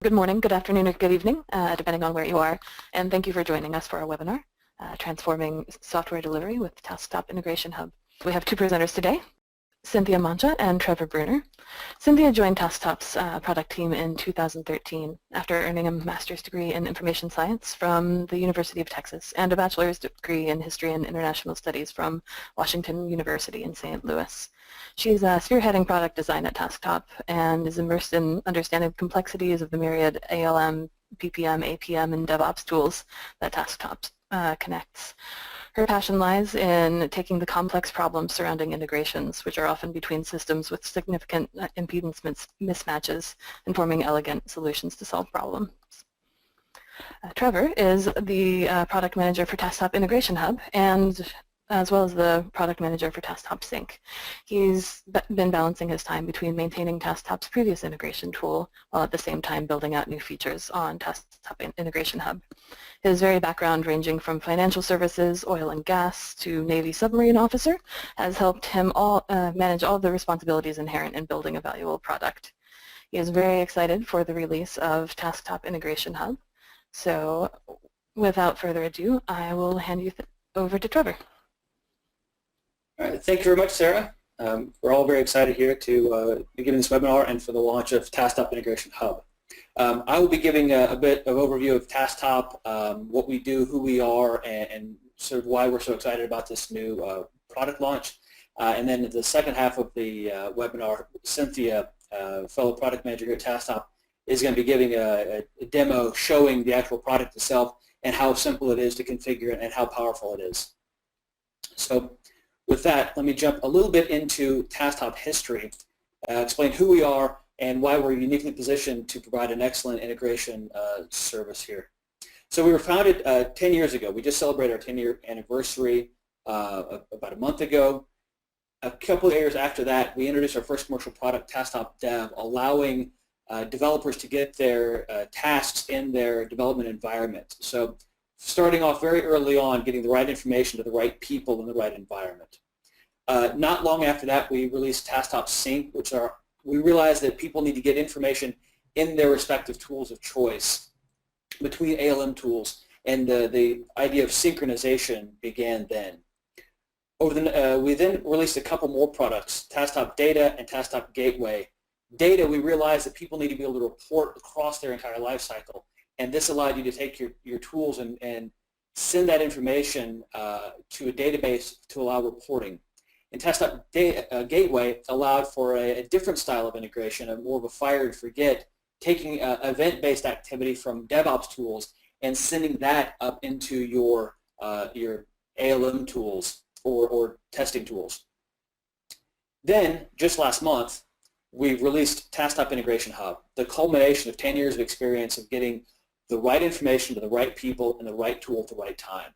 Good morning, good afternoon, or good evening, depending on where you are. And thank you for joining us for our webinar, Transforming Software Delivery with Tasktop Integration Hub. We have two presenters today, Cynthia Mancha and Trevor Bruner. Cynthia joined Tasktop's product team in 2013 after earning a master's degree in information science from the University of Texas and a bachelor's degree in history and international studies from Washington University in St. Louis. She's spearheading product design at Tasktop and is immersed in understanding the complexities of the myriad ALM, PPM, APM, and DevOps tools that Tasktop connects. Her passion lies in taking the complex problems surrounding integrations, which are often between systems with significant impedance mismatches, and forming elegant solutions to solve problems. Trevor is the product manager for Tasktop Integration Hub, and as well as the product manager for Tasktop Sync. He's been balancing his time between maintaining Tasktop's previous integration tool while at the same time building out new features on Tasktop Integration Hub. His varied background, ranging from financial services, oil and gas, to Navy submarine officer, has helped him manage all of the responsibilities inherent in building a valuable product. He is very excited for the release of Tasktop Integration Hub. So without further ado, I will hand you over to Trevor. All right, thank you very much, Sarah. We're all very excited here to be giving this webinar and for the launch of Tasktop Integration Hub. I will be giving a bit of overview of Tasktop, what we do, who we are, and sort of why we're so excited about this new product launch. And then the second half of the webinar, Cynthia, fellow product manager here at Tasktop, is going to be giving a demo showing the actual product itself and how simple it is to configure and how powerful it is. So with that, let me jump a little bit into Tasktop history, explain who we are and why we're uniquely positioned to provide an excellent integration service here. So we were founded 10 years ago. We just celebrated our 10-year anniversary about a month ago. A couple of years after that, we introduced our first commercial product, Tasktop Dev, allowing developers to get their tasks in their development environment. So starting off very early on, getting the right information to the right people in the right environment. Not long after that, we released Tasktop Sync, which we realized that people need to get information in their respective tools of choice between ALM tools, and the idea of synchronization began then. We then released a couple more products, Tasktop Data and Tasktop Gateway. Data, we realized that people need to be able to report across their entire lifecycle, and this allowed you to take your tools and send that information to a database to allow reporting. And Tasktop Gateway allowed for a different style of integration, more of a fire and forget, taking event-based activity from DevOps tools and sending that up into your ALM tools or testing tools. Then, just last month, we released Tasktop Integration Hub, the culmination of 10 years of experience of getting the right information to the right people and the right tool at the right time.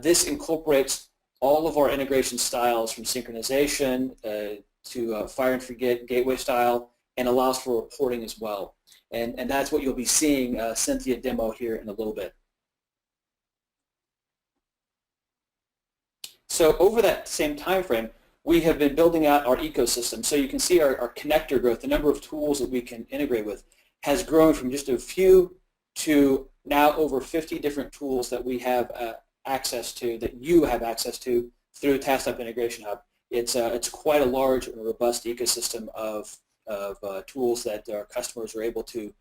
This incorporates all of our integration styles from synchronization to fire and forget gateway style, and allows for reporting as well. And that's what you'll be seeing Cynthia demo here in a little bit. So over that same time frame, we have been building out our ecosystem. So you can see our connector growth, the number of tools that we can integrate with, has grown from just a few to now over 50 different tools that we have access to, that you have access to through Tasktop Integration Hub. It's quite a large and robust ecosystem of tools that our customers are able to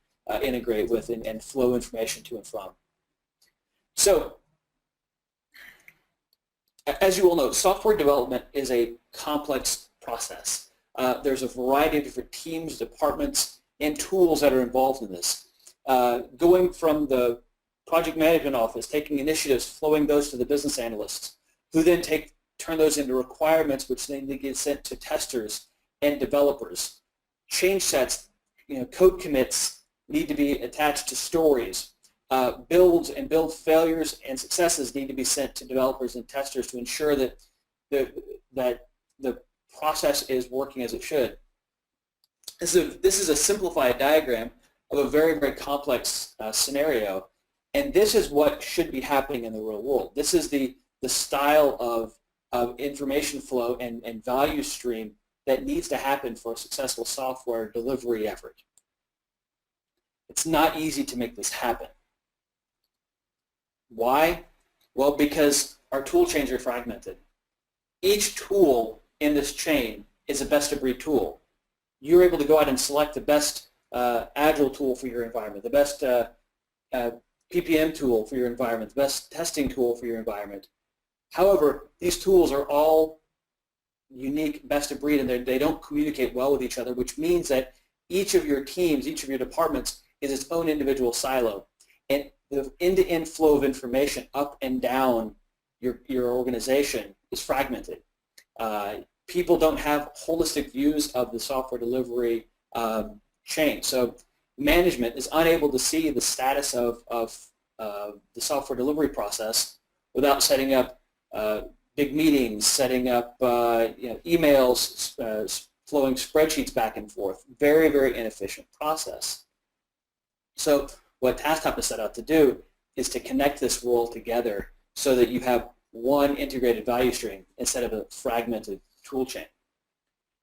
integrate with and flow information to and from. So, as you all know, software development is a complex process. There's a variety of different teams, departments, and tools that are involved in this. Going from the project management office, taking initiatives, flowing those to the business analysts, who then turn those into requirements, which then get sent to testers and developers. Change sets, code commits need to be attached to stories. Builds and build failures and successes need to be sent to developers and testers to ensure that the process is working as it should. This is a simplified diagram of a very, very complex scenario, and this is what should be happening in the real world. This is the style of information flow and value stream that needs to happen for a successful software delivery effort. It's not easy to make this happen. Why? Well, because our tool chains are fragmented. Each tool in this chain is a best-of-breed tool. You're able to go out and select the best Agile tool for your environment, the best PPM tool for your environment, the best testing tool for your environment. However, these tools are all unique, best-of-breed, and they don't communicate well with each other, which means that each of your teams, each of your departments is its own individual silo. And the end-to-end flow of information up and down your organization is fragmented. People don't have holistic views of the software delivery chain. So management is unable to see the status of the software delivery process without setting up big meetings, setting up emails, flowing spreadsheets back and forth. Very, very inefficient process. So what Tasktop is set out to do is to connect this world together so that you have one integrated value stream instead of a fragmented tool chain.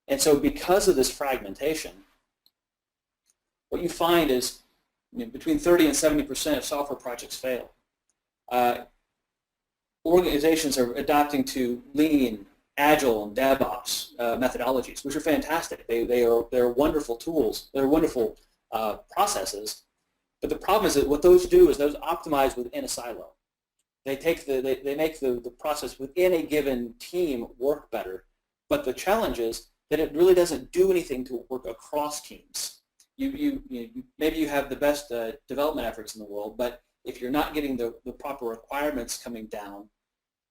And so because of this fragmentation, what you find is between 30 and 70% of software projects fail. Organizations are adopting to lean, Agile, and DevOps methodologies, which are fantastic. They're wonderful tools. They're wonderful processes. But the problem is that what those do is those optimize within a silo. They make the process within a given team work better. But the challenge is that it really doesn't do anything to work across teams. Maybe you have the best development efforts in the world, but if you're not getting the proper requirements coming down,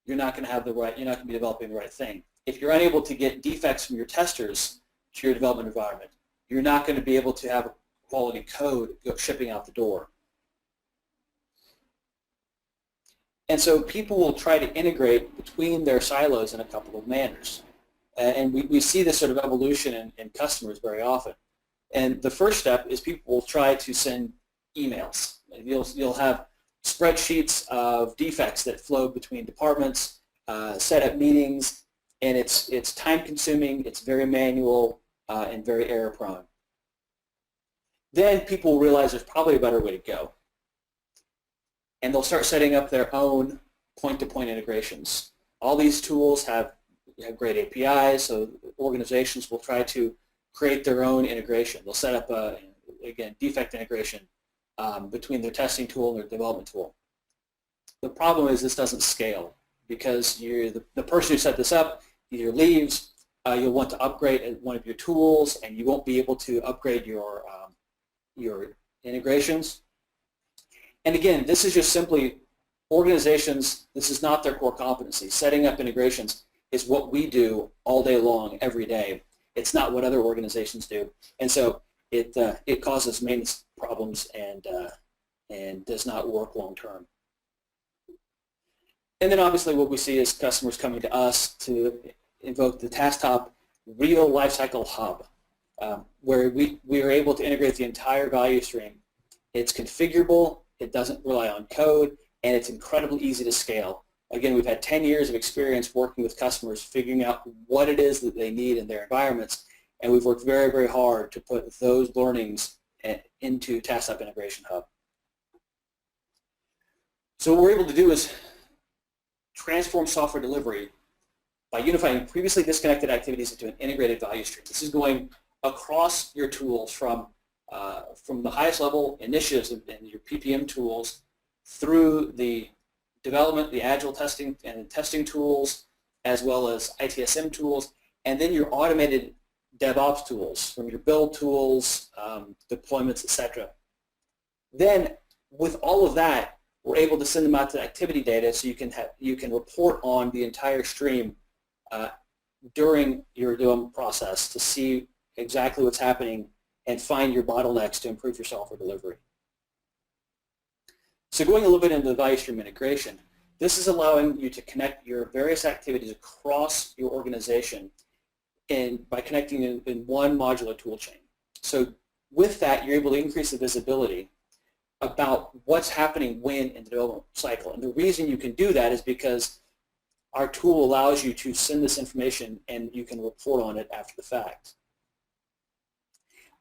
you're not going to have you're not going to be developing the right thing. If you're unable to get defects from your testers to your development environment, you're not going to be able to have quality code shipping out the door. And so people will try to integrate between their silos in a couple of manners. And we see this sort of evolution in customers very often. And the first step is people will try to send emails. You'll have spreadsheets of defects that flow between departments, set up meetings, and it's time-consuming, it's very manual, and very error-prone. Then people will realize there's probably a better way to go. And they'll start setting up their own point-to-point integrations. All these tools have great APIs, so organizations will try to create their own integration. They'll set up, again, defect integration between their testing tool and their development tool. The problem is this doesn't scale because the person who set this up either leaves, you'll want to upgrade one of your tools, and you won't be able to upgrade your integrations. And again, this is just simply organizations, this is not their core competency. Setting up integrations is what we do all day long, every day. It's not what other organizations do. And so it causes maintenance problems and does not work long term. And then obviously what we see is customers coming to us to invoke the Tasktop Real Lifecycle Hub, where we are able to integrate the entire value stream. It's configurable, it doesn't rely on code, and it's incredibly easy to scale. Again, we've had 10 years of experience working with customers, figuring out what it is that they need in their environments, and we've worked very, very hard to put those learnings into Tasktop Integration Hub. So what we're able to do is transform software delivery by unifying previously disconnected activities into an integrated value stream. This is going across your tools from the highest level initiatives and your PPM tools through the development, the Agile testing and testing tools, as well as ITSM tools, and then your automated DevOps tools from your build tools, deployments, etc. Then with all of that, we're able to send them out to activity data so you can report on the entire stream during your development process to see exactly what's happening and find your bottlenecks to improve your software delivery. So going a little bit into the value stream integration, this is allowing you to connect your various activities across your organization by connecting in one modular tool chain. So with that, you're able to increase the visibility about what's happening when in the development cycle. And the reason you can do that is because our tool allows you to send this information and you can report on it after the fact.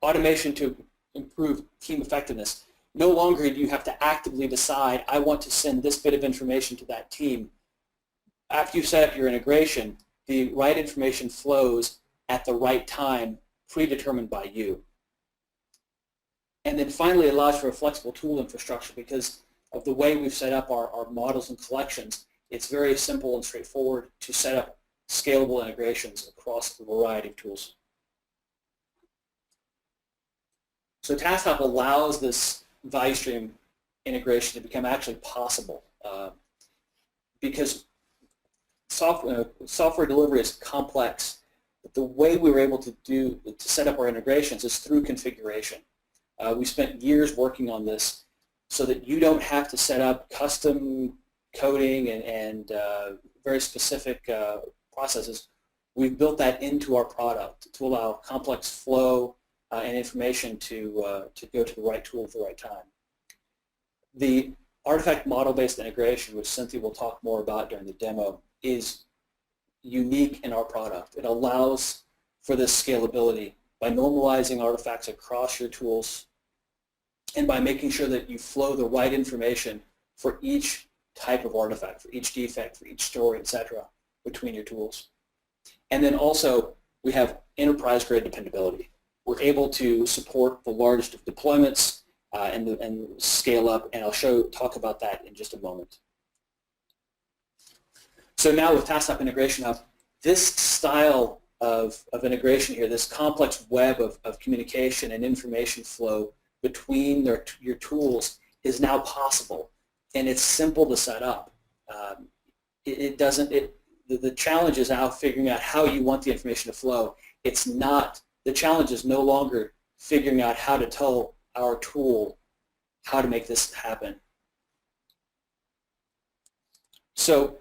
Automation to improve team effectiveness. No longer do you have to actively decide, I want to send this bit of information to that team. After you set up your integration, the right information flows at the right time, predetermined by you. And then finally, it allows for a flexible tool infrastructure because of the way we've set up our models and collections. It's very simple and straightforward to set up scalable integrations across a variety of tools. So Tasktop allows this value stream integration to become actually possible because software delivery is complex. But the way we were able to set up our integrations is through configuration. We spent years working on this so that you don't have to set up custom coding and very specific processes. We've built that into our product to allow complex flow and information to go to the right tool at the right time. The artifact model-based integration, which Cynthia will talk more about during the demo, is unique in our product. It allows for this scalability by normalizing artifacts across your tools and by making sure that you flow the right information for each type of artifact, for each defect, for each story, etc., between your tools. And then also, we have enterprise-grade dependability. We're able to support the largest of deployments and scale up, and I'll talk about that in just a moment. So now with Tasktop Integration Hub, this style of integration here, this complex web of communication and information flow between your tools is now possible, and it's simple to set up. The challenge is now figuring out how you want the information to flow. The challenge is no longer figuring out how to tell our tool how to make this happen. So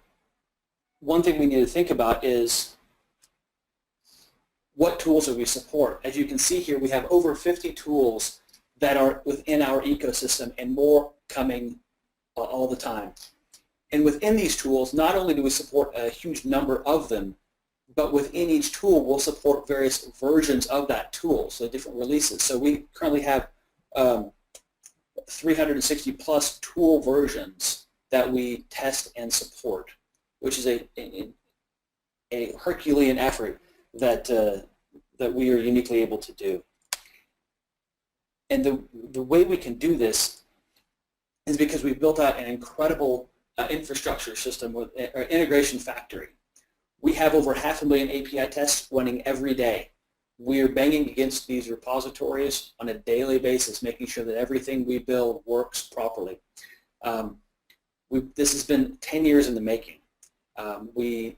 one thing we need to think about is what tools do we support? As you can see here, we have over 50 tools that are within our ecosystem and more coming all the time. And within these tools, not only do we support a huge number of them, but within each tool, we'll support various versions of that tool, so different releases. So we currently have 360 plus tool versions that we test and support, which is a Herculean effort that we are uniquely able to do. And the way we can do this is because we've built out an incredible infrastructure system with an integration factory. We have over 500,000 API tests running every day. We're banging against these repositories on a daily basis, making sure that everything we build works properly. This has been 10 years in the making. We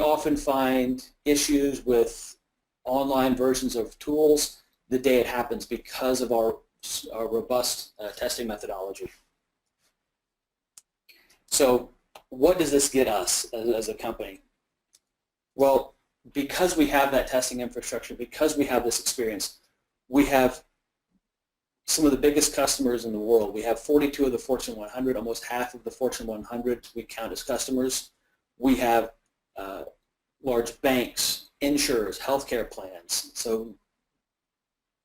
often find issues with online versions of tools the day it happens because of our robust testing methodology. So what does this get us as a company? Well, because we have that testing infrastructure, because we have this experience, we have some of the biggest customers in the world. We have 42 of the Fortune 100, almost half of the Fortune 100 we count as customers. We have large banks, insurers, healthcare plans, so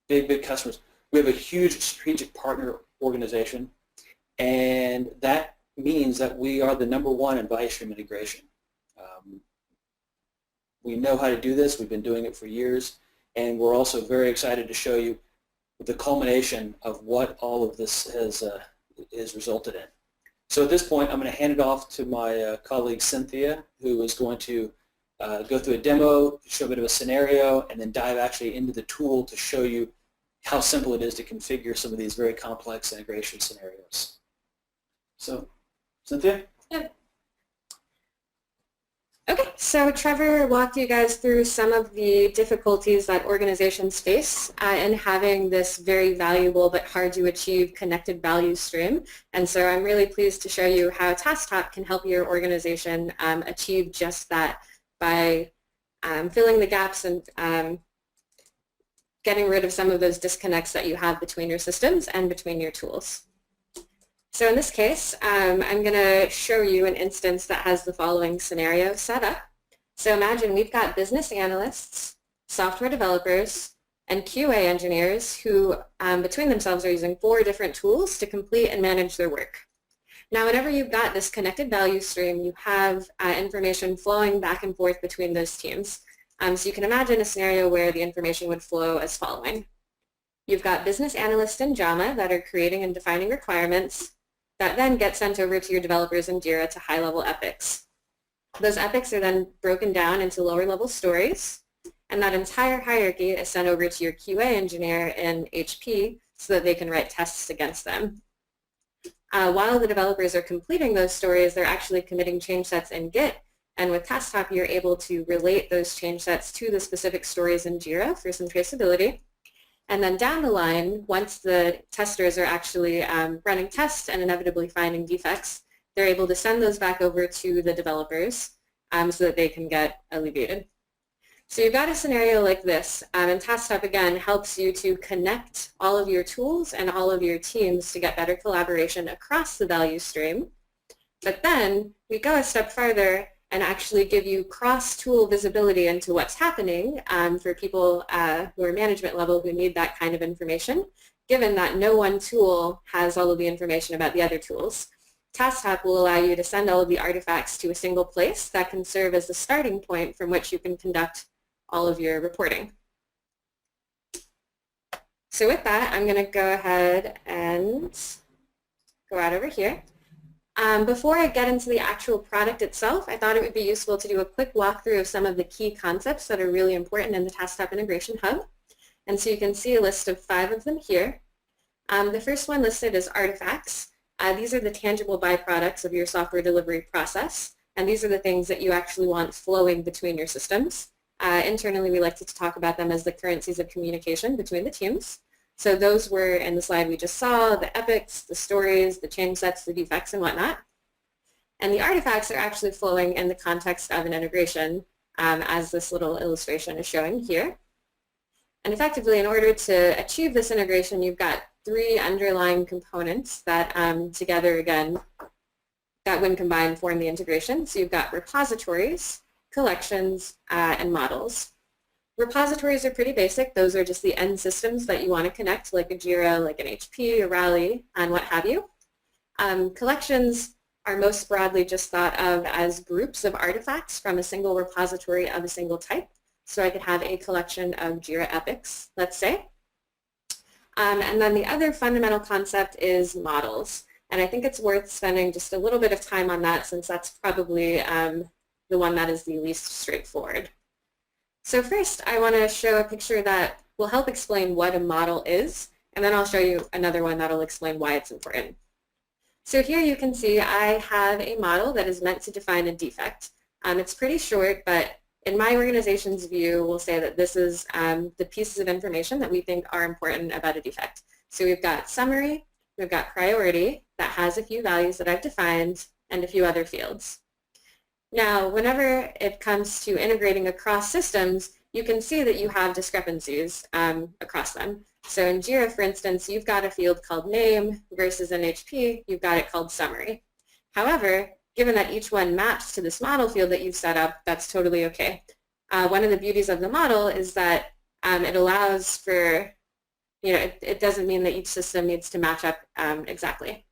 big customers. We have a huge strategic partner organization, and that means that we are the #1 in value stream integration. We know how to do this. We've been doing it for years, and we're also very excited to show you the culmination of what all of this has resulted in. So at this point, I'm going to hand it off to my colleague Cynthia, who is going to go through a demo, show a bit of a scenario, and then dive actually into the tool to show you how simple it is to configure some of these very complex integration scenarios. So, Cynthia? Yeah. Okay, so Trevor walked you guys through some of the difficulties that organizations face in having this very valuable but hard to achieve connected value stream. And so I'm really pleased to show you how Tasktop can help your organization achieve just that by filling the gaps and getting rid of some of those disconnects that you have between your systems and between your tools. So in this case, I'm going to show you an instance that has the following scenario set up. So imagine we've got business analysts, software developers, and QA engineers who between themselves are using 4 different tools to complete and manage their work. Now, whenever you've got this connected value stream, you have information flowing back and forth between those teams. So you can imagine a scenario where the information would flow as following. You've got business analysts in Java that are creating and defining requirements that then get sent over to your developers in Jira to high-level epics. Those epics are then broken down into lower-level stories, and that entire hierarchy is sent over to your QA engineer in HP so that they can write tests against them. While the developers are completing those stories, they're actually committing change sets in Git, and with Tasktop, you're able to relate those change sets to the specific stories in Jira for some traceability. And then down the line, once the testers are actually running tests and inevitably finding defects, they're able to send those back over to the developers so that they can get alleviated. So you've got a scenario like this, and Tasktop, again, helps you to connect all of your tools and all of your teams to get better collaboration across the value stream. But then we go a step further and actually give you cross-tool visibility into what's happening for people who are management level who need that kind of information, given that no one tool has all of the information about the other tools. Tasktop will allow you to send all of the artifacts to a single place that can serve as the starting point from which you can conduct all of your reporting. So with that, I'm going to go ahead and go out over here. Before I get into the actual product itself, I thought it would be useful to do a quick walkthrough of some of the key concepts that are really important in the Tasktop Integration Hub. And so you can see a list of 5 of them here. The first one listed is artifacts. These are the tangible byproducts of your software delivery process, and these are the things that you actually want flowing between your systems. Internally, we like to talk about them as the currencies of communication between the teams. So those were in the slide we just saw, the epics, the stories, the change sets, the defects, and whatnot. And the artifacts are actually flowing in the context of an integration, as this little illustration is showing here. And effectively, in order to achieve this integration, you've got 3 underlying components that together, again, that when combined form the integration. So you've got repositories, collections, and models. Repositories are pretty basic. Those are just the end systems that you want to connect, like a Jira, like an HP, a Rally, and what have you. Collections are most broadly just thought of as groups of artifacts from a single repository of a single type. So I could have a collection of Jira epics, let's say. And then the other fundamental concept is models. And I think it's worth spending just a little bit of time on that, since that's probably the one that is the least straightforward. So first, I want to show a picture that will help explain what a model is, and then I'll show you another one that will explain why it's important. So here you can see I have a model that is meant to define a defect. It's pretty short, but in my organization's view, we'll say that this is the pieces of information that we think are important about a defect. So we've got summary, we've got priority that has a few values that I've defined, and a few other fields. Now, whenever it comes to integrating across systems, you can see that you have discrepancies across them. So in Jira, for instance, you've got a field called name versus in HP, you've got it called summary. However, given that each one maps to this model field that you've set up, that's totally okay. One of the beauties of the model is that it allows for, it doesn't mean that each system needs to match up exactly.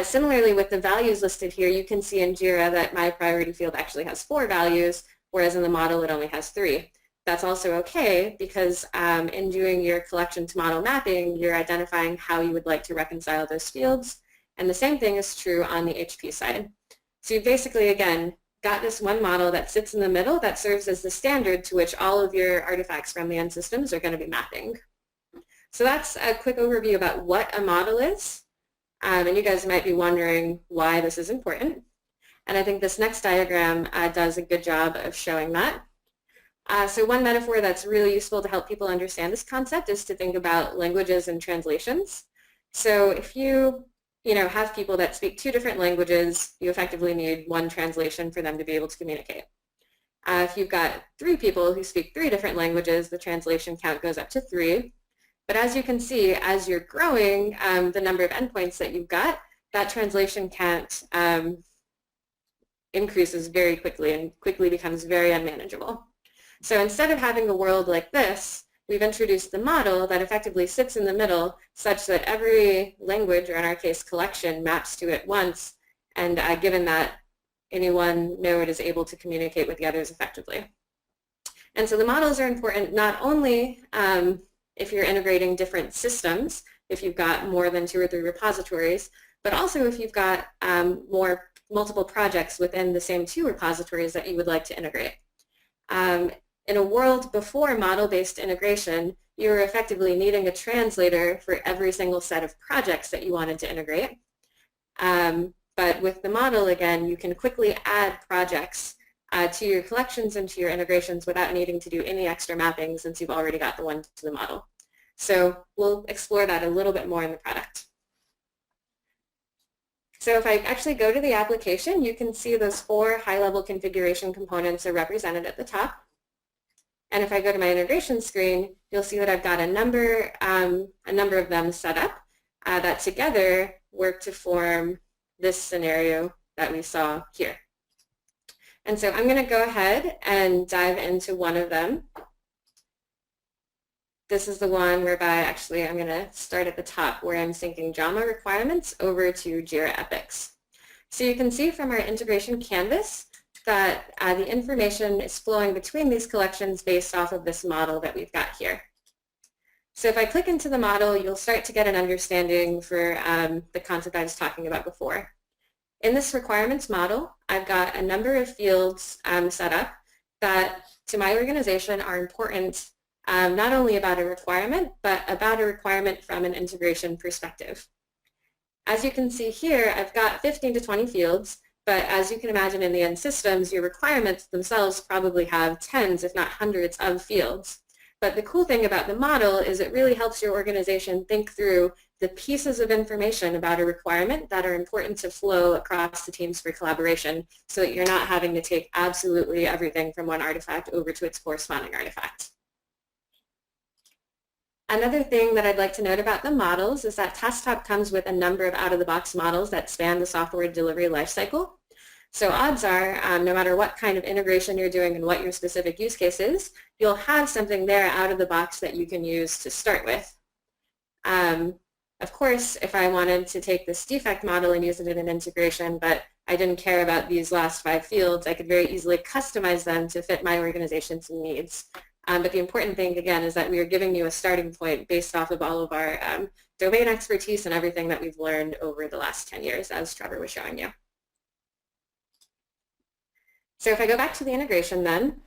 Similarly, with the values listed here, you can see in Jira that my priority field actually has 4 values, whereas in the model it only has 3. That's also okay because in doing your collection to model mapping, you're identifying how you would like to reconcile those fields. And the same thing is true on the HP side. So you basically, again, got this one model that sits in the middle that serves as the standard to which all of your artifacts from the end systems are going to be mapping. So that's a quick overview about what a model is. And you guys might be wondering why this is important. And I think this next diagram does a good job of showing that. So one metaphor that's really useful to help people understand this concept is to think about languages and translations. So if you have people that speak 2 different languages, you effectively need 1 translation for them to be able to communicate. If you've got 3 people who speak 3 different languages, the translation count goes up to 3. But as you can see, as you're growing the number of endpoints that you've got, that translation count increases very quickly and quickly becomes very unmanageable. So instead of having a world like this, we've introduced the model that effectively sits in the middle such that every language, or in our case collection, maps to it once, and given that any one node is able to communicate with the others effectively. And so the models are important not only if you're integrating different systems, if you've got more than 2 or 3 repositories, but also if you've got multiple projects within the same 2 repositories that you would like to integrate. In a world before model-based integration, you were effectively needing a translator for every single set of projects that you wanted to integrate. But with the model, again, you can quickly add projects to your collections and to your integrations without needing to do any extra mapping since you've already got the one to the model. So we'll explore that a little bit more in the product. So if I actually go to the application, you can see those 4 high-level configuration components are represented at the top. And if I go to my integration screen, you'll see that I've got a number of them set up that together work to form this scenario that we saw here. And so I'm going to go ahead and dive into one of them. This is the one whereby actually I'm going to start at the top where I'm syncing JAMA requirements over to Jira Epics. So you can see from our integration canvas that the information is flowing between these collections based off of this model that we've got here. So if I click into the model, you'll start to get an understanding for the concept I was talking about before. In this requirements model, I've got a number of fields set up that to my organization are important not only about a requirement, but about a requirement from an integration perspective. As you can see here, I've got 15 to 20 fields, but as you can imagine in the end systems, your requirements themselves probably have tens, if not hundreds, of fields. But the cool thing about the model is it really helps your organization think through the pieces of information about a requirement that are important to flow across the teams for collaboration so that you're not having to take absolutely everything from one artifact over to its corresponding artifact. Another thing that I'd like to note about the models is that Tasktop comes with a number of out-of-the-box models that span the software delivery lifecycle. So odds are, no matter what kind of integration you're doing and what your specific use case is, you'll have something there out of the box that you can use to start with. Of course, if I wanted to take this defect model and use it in an integration, but I didn't care about these last 5 fields, I could very easily customize them to fit my organization's needs. But the important thing, again, is that we are giving you a starting point based off of all of our domain expertise and everything that we've learned over the last 10 years, as Trevor was showing you. So if I go back to the integration then,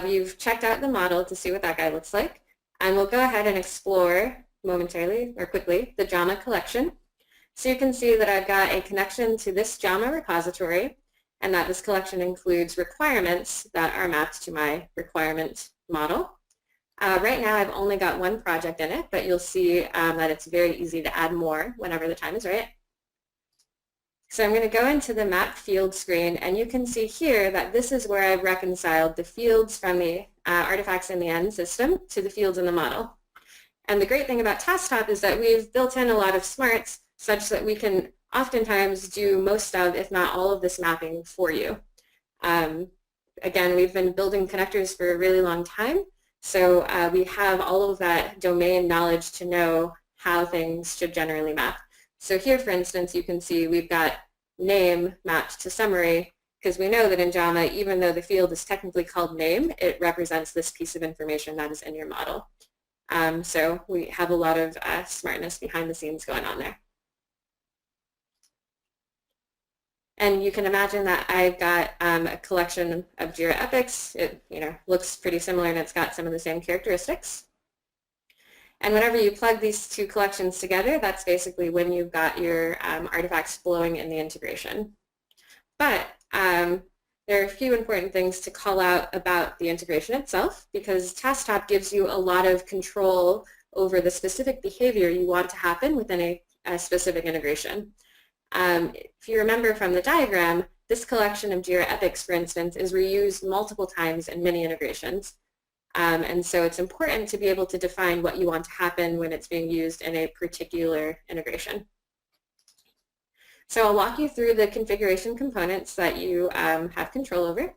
we've checked out the model to see what that guy looks like. And we'll go ahead and explore momentarily or quickly the JAMA collection. So you can see that I've got a connection to this JAMA repository and that this collection includes requirements that are mapped to my requirement model. Right now I've only got 1 project in it, but you'll see that it's very easy to add more whenever the time is right. So I'm going to go into the map field screen, and you can see here that this is where I've reconciled the fields from the artifacts in the end system to the fields in the model. And the great thing about Tasktop is that we've built in a lot of smarts such that we can oftentimes do most of, if not all of this mapping for you. Again, we've been building connectors for a really long time, so we have all of that domain knowledge to know how things should generally map. So here, for instance, you can see we've got name mapped to summary because we know that in JAMA, even though the field is technically called name, it represents this piece of information that is in your model. So we have a lot of smartness behind the scenes going on there. And you can imagine that I've got a collection of Jira Epics. It looks pretty similar and it's got some of the same characteristics. And whenever you plug these 2 collections together, that's basically when you've got your artifacts flowing in the integration. But there are a few important things to call out about the integration itself, because Tasktop gives you a lot of control over the specific behavior you want to happen within a specific integration. If you remember from the diagram, this collection of Jira Epics, for instance, is reused multiple times in many integrations. And so it's important to be able to define what you want to happen when it's being used in a particular integration. So I'll walk you through the configuration components that you have control over.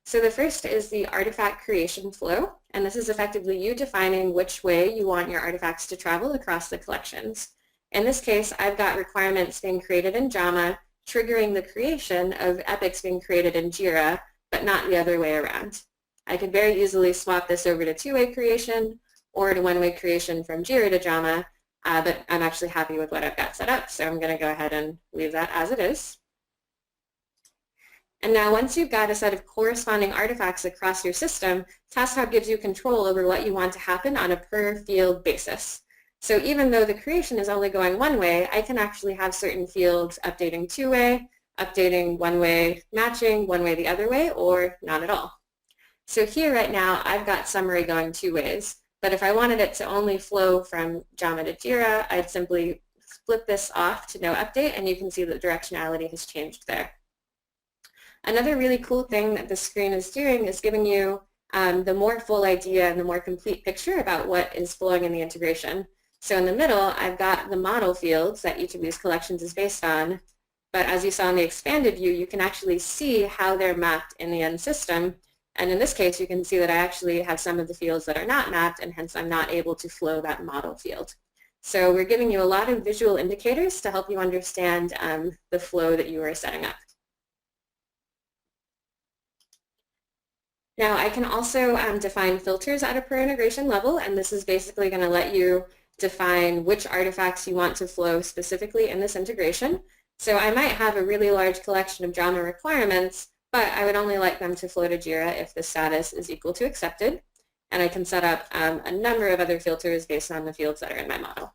So the first is the artifact creation flow, and this is effectively you defining which way you want your artifacts to travel across the collections. In this case, I've got requirements being created in Jama, triggering the creation of epics being created in Jira, but not the other way around. I could very easily swap this over to two-way creation or to one-way creation from Jira to Jama, but I'm actually happy with what I've got set up, so I'm going to go ahead and leave that as it is. And now once you've got a set of corresponding artifacts across your system, Tasktop gives you control over what you want to happen on a per field basis. So even though the creation is only going one way, I can actually have certain fields updating two-way, updating one-way matching, one way the other way, or not at all. So here right now, I've got summary going two ways, but if I wanted it to only flow from Jama to Jira, I'd simply flip this off to no update, and you can see that directionality has changed there. Another really cool thing that the screen is doing is giving you the more full idea and the more complete picture about what is flowing in the integration. So in the middle, I've got the model fields that each of these collections is based on, but as you saw in the expanded view, you can actually see how they're mapped in the end system. And in this case, you can see that I actually have some of the fields that are not mapped, and hence I'm not able to flow that model field. So we're giving you a lot of visual indicators to help you understand the flow that you are setting up. Now I can also define filters at a per integration level, and this is basically going to let you define which artifacts you want to flow specifically in this integration. So I might have a really large collection of Jama requirements, but I would only like them to flow to Jira if the status is equal to accepted. And I can set up a number of other filters based on the fields that are in my model.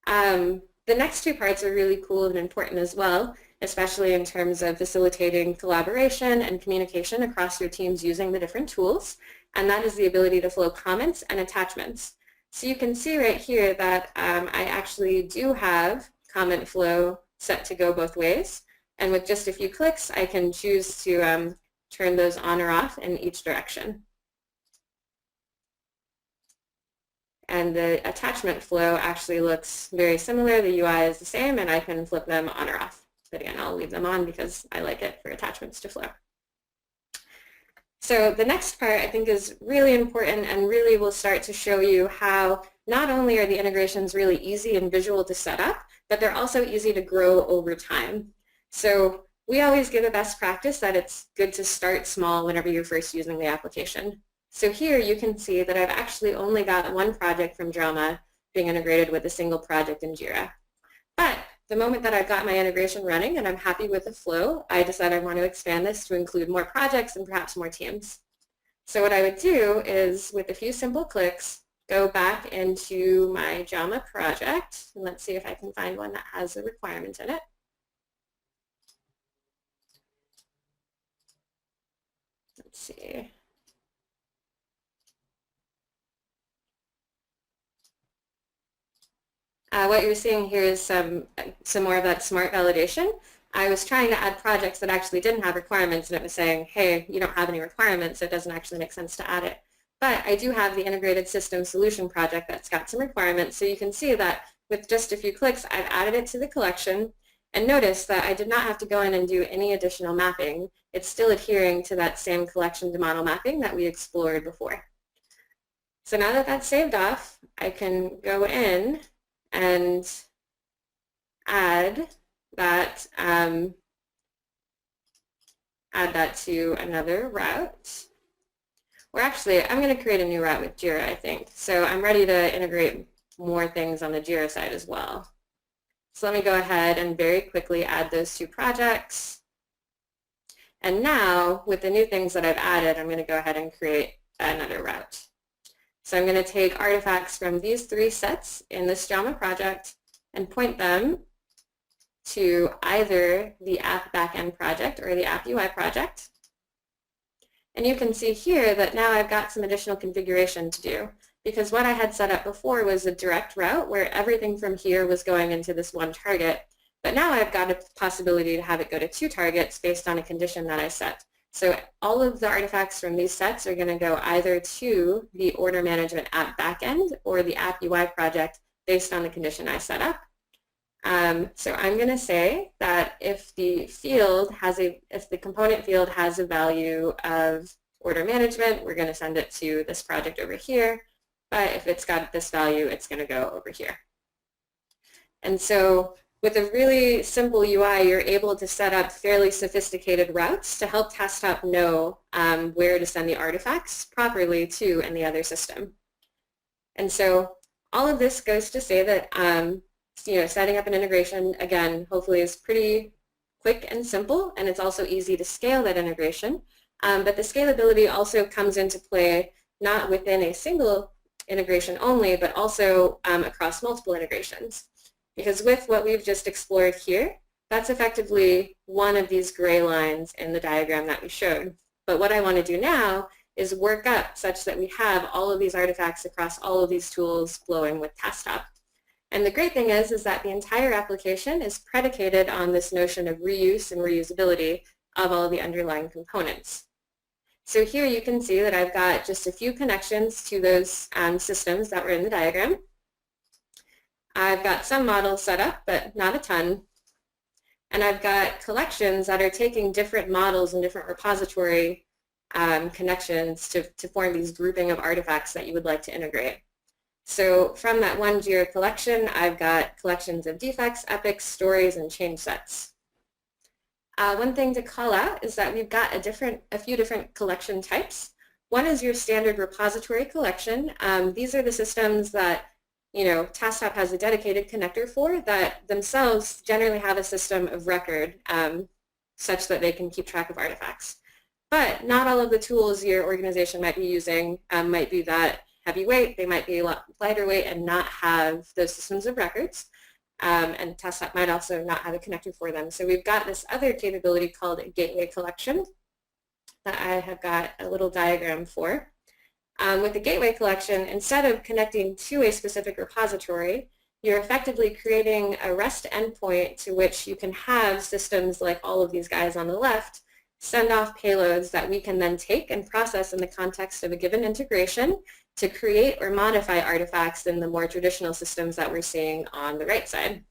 The next two parts are really cool and important as well, especially in terms of facilitating collaboration and communication across your teams using the different tools, and that is the ability to flow comments and attachments. So you can see right here that I actually do have comment flow set to go both ways, and with just a few clicks I can choose to turn those on or off in each direction. And the attachment flow actually looks very similar. The UI is the same, and I can flip them on or off. But again, I'll leave them on because I like it for attachments to flow. So the next part I think is really important and really will start to show you how not only are the integrations really easy and visual to set up, but they're also easy to grow over time. So we always give a best practice that it's good to start small whenever you're first using the application. So here you can see that I've actually only got one project from Jama being integrated with a single project in Jira. But the moment that I've got my integration running and I'm happy with the flow, I decide I want to expand this to include more projects and perhaps more teams. So what I would do is, with a few simple clicks, go back into my Jama project, and let's see if I can find one that has a requirement in it. Let's see. What you're seeing here is some more of that smart validation. I was trying to add projects that actually didn't have requirements, and it was saying, hey, you don't have any requirements, so it doesn't actually make sense to add it. But I do have the integrated system solution project that's got some requirements, so you can see that with just a few clicks, I've added it to the collection, and notice that I did not have to go in and do any additional mapping. It's still adhering to that same collection to model mapping that we explored before. So now that that's saved off, I can go in and add that to another route. Or actually, I'm going to create a new route with Jira, I think. So I'm ready to integrate more things on the Jira side as well. So let me go ahead and very quickly add those two projects. And now, with the new things that I've added, I'm going to go ahead and create another route. So I'm going to take artifacts from these three sets in this Jama project and point them to either the app backend project or the app UI project. And you can see here that now I've got some additional configuration to do, because what I had set up before was a direct route where everything from here was going into this one target. But now I've got a possibility to have it go to two targets based on a condition that I set. So all of the artifacts from these sets are going to go either to the order management app backend or the app UI project based on the condition I set up. So I'm going to say that if the component field has a value of order management, we're going to send it to this project over here. But if it's got this value, it's going to go over here. And so with a really simple UI, you're able to set up fairly sophisticated routes to help Tasktop know where to send the artifacts properly to any other system. And so all of this goes to say that setting up an integration, again, hopefully is pretty quick and simple, and it's also easy to scale that integration. But the scalability also comes into play not within a single integration only, but also across multiple integrations. Because with what we've just explored here, that's effectively one of these gray lines in the diagram that we showed. But what I want to do now is work up such that we have all of these artifacts across all of these tools flowing with Tasktop. And the great thing is that the entire application is predicated on this notion of reuse and reusability of all of the underlying components. So here you can see that I've got just a few connections to those systems that were in the diagram. I've got some models set up, but not a ton. And I've got collections that are taking different models and different repository connections to form these grouping of artifacts that you would like to integrate. So from that one JIRA collection, I've got collections of defects, epics, stories, and change sets. One thing to call out is that we've got a few different collection types. One is your standard repository collection. These are the systems that Tasktop has a dedicated connector for that themselves generally have a system of record such that they can keep track of artifacts. But not all of the tools your organization might be using might be that heavyweight. They might be a lot lighter weight and not have those systems of records. And Tasktop might also not have a connector for them. So we've got this other capability called a gateway collection that I have got a little diagram for. With the gateway collection, instead of connecting to a specific repository, you're effectively creating a REST endpoint to which you can have systems like all of these guys on the left send off payloads that we can then take and process in the context of a given integration to create or modify artifacts in the more traditional systems that we're seeing on the right side.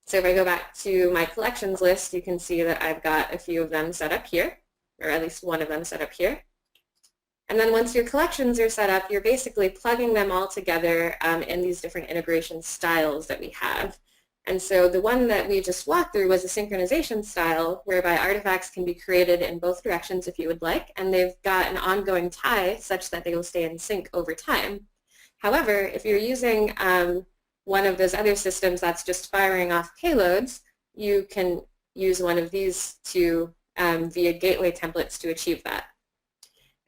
So if I go back to my collections list, you can see that I've got a few of them set up here, or at least one of them set up here. And then once your collections are set up, you're basically plugging them all together in these different integration styles that we have. And so the one that we just walked through was a synchronization style whereby artifacts can be created in both directions if you would like, and they've got an ongoing tie such that they will stay in sync over time. However, if you're using one of those other systems that's just firing off payloads, you can use one of these to via gateway templates to achieve that.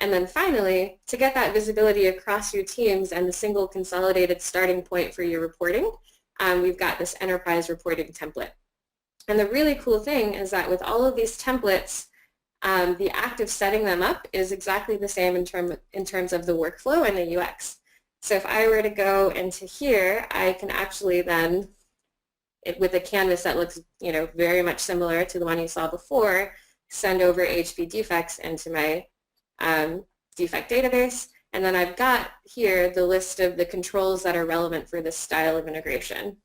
And then finally, to get that visibility across your teams and the single consolidated starting point for your reporting, we've got this enterprise reporting template. And the really cool thing is that with all of these templates, the act of setting them up is exactly the same in terms of the workflow and the UX. So if I were to go into here, I can actually then, with a canvas that looks very much similar to the one you saw before, send over HP defects into my defect database, and then I've got here the list of the controls that are relevant for this style of integration.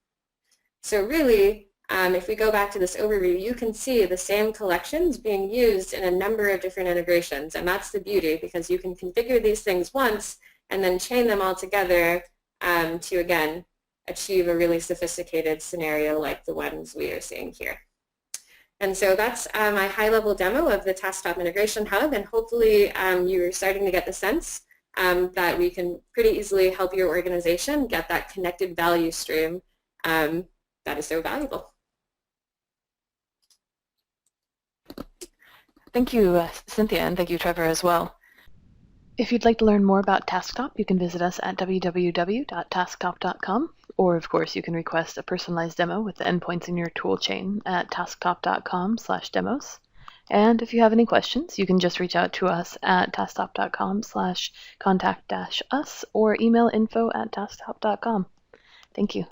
So really, if we go back to this overview, you can see the same collections being used in a number of different integrations, and that's the beauty, because you can configure these things once and then chain them all together to, again, achieve a really sophisticated scenario like the ones we are seeing here. And so that's my high-level demo of the Tasktop Integration Hub, and hopefully you're starting to get the sense that we can pretty easily help your organization get that connected value stream that is so valuable. Thank you, Cynthia, and thank you, Trevor, as well. If you'd like to learn more about Tasktop, you can visit us at www.tasktop.com, or of course you can request a personalized demo with the endpoints in your toolchain at tasktop.com/demos. And if you have any questions, you can just reach out to us at tasktop.com/contact-us or email info@tasktop.com. Thank you.